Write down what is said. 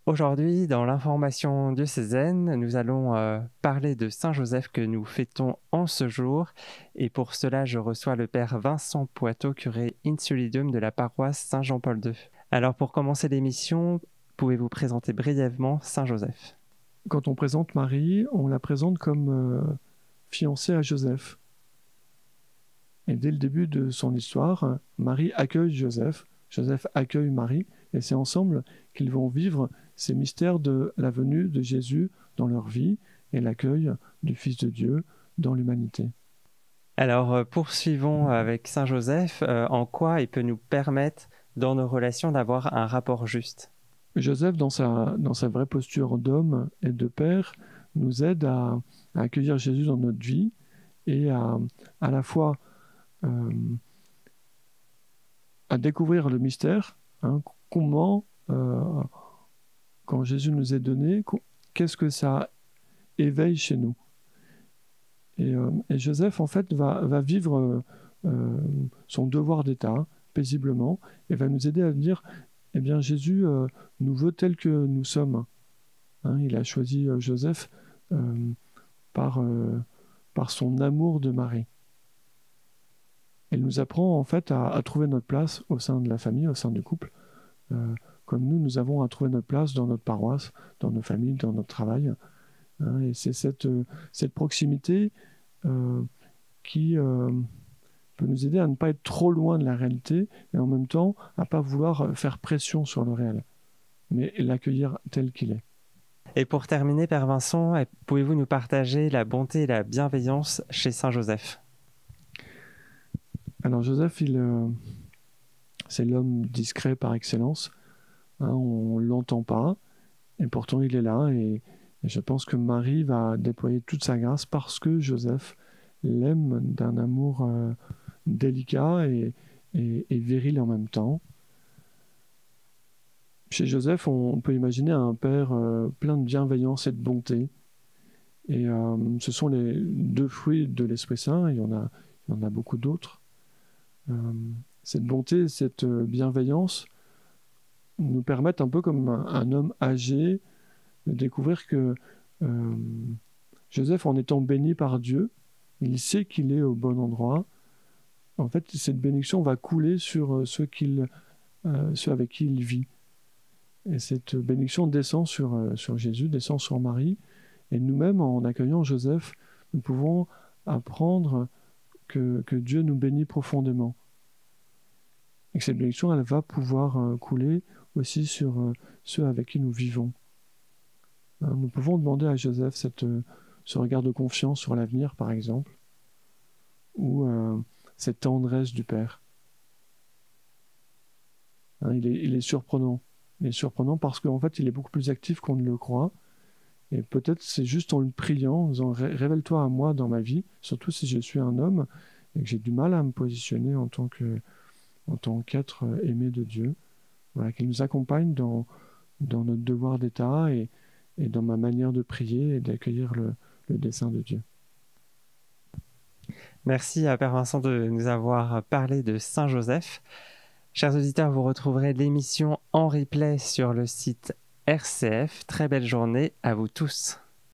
Aujourd'hui, dans l'information diocésaine, nous allons parler de Saint Joseph que nous fêtons en ce jour. Et pour cela, je reçois le Père Vincent Poitot, curé Insulidium de la paroisse Saint-Jean-Paul II. Alors pour commencer l'émission, pouvez-vous présenter brièvement Saint Joseph? Quand on présente Marie, on la présente comme fiancée à Joseph. Et dès le début de son histoire, Marie accueille Joseph, Joseph accueille Marie, et c'est ensemble qu'ils vont vivre ces mystères de la venue de Jésus dans leur vie et l'accueil du Fils de Dieu dans l'humanité. Alors poursuivons avec Saint Joseph. En quoi il peut nous permettre dans nos relations d'avoir un rapport juste? Joseph, dans sa vraie posture d'homme et de père, nous aide à accueillir Jésus dans notre vie et à la fois à découvrir le mystère, comment, quand Jésus nous est donné, qu'est-ce que ça éveille chez nous. Et Joseph, en fait, va vivre son devoir d'État paisiblement et va nous aider à dire, eh bien, Jésus nous veut tels que nous sommes. Il a choisi Joseph par son amour de Marie. Elle nous apprend en fait à trouver notre place au sein de la famille, au sein du couple, comme nous avons à trouver notre place dans notre paroisse, dans nos familles, dans notre travail. Et c'est cette proximité qui peut nous aider à ne pas être trop loin de la réalité et en même temps à ne pas vouloir faire pression sur le réel, mais l'accueillir tel qu'il est. Et pour terminer, Père Vincent, pouvez-vous nous partager la bonté et la bienveillance chez Saint Joseph? Alors Joseph, c'est l'homme discret par excellence. On ne l'entend pas, et pourtant il est là. Et je pense que Marie va déployer toute sa grâce parce que Joseph l'aime d'un amour délicat et viril en même temps. Chez Joseph, on peut imaginer un père plein de bienveillance et de bonté. Et ce sont les deux fruits de l'Esprit Saint. Il y en a beaucoup d'autres. Cette bonté, cette bienveillance nous permettent un peu comme un homme âgé de découvrir que Joseph, en étant béni par Dieu, il sait qu'il est au bon endroit. En fait, cette bénédiction va couler sur ceux avec qui il vit. Et cette bénédiction descend sur Jésus, descend sur Marie. Et nous-mêmes, en accueillant Joseph, nous pouvons apprendre que Dieu nous bénit profondément. Et que cette bénédiction, elle va pouvoir couler aussi sur ceux avec qui nous vivons. Nous pouvons demander à Joseph ce regard de confiance sur l'avenir, par exemple, ou cette tendresse du Père. Il est surprenant. Il est surprenant parce qu'en fait, il est beaucoup plus actif qu'on ne le croit. Et peut-être c'est juste en le priant, en disant « Révèle-toi à moi dans ma vie », surtout si je suis un homme et que j'ai du mal à me positionner en tant qu'être aimé de Dieu. Voilà, qu'il nous accompagne dans notre devoir d'État et dans ma manière de prier et d'accueillir le dessein de Dieu. Merci à Père Vincent de nous avoir parlé de Saint Joseph. Chers auditeurs, vous retrouverez l'émission en replay sur le site RCF. Très belle journée à vous tous.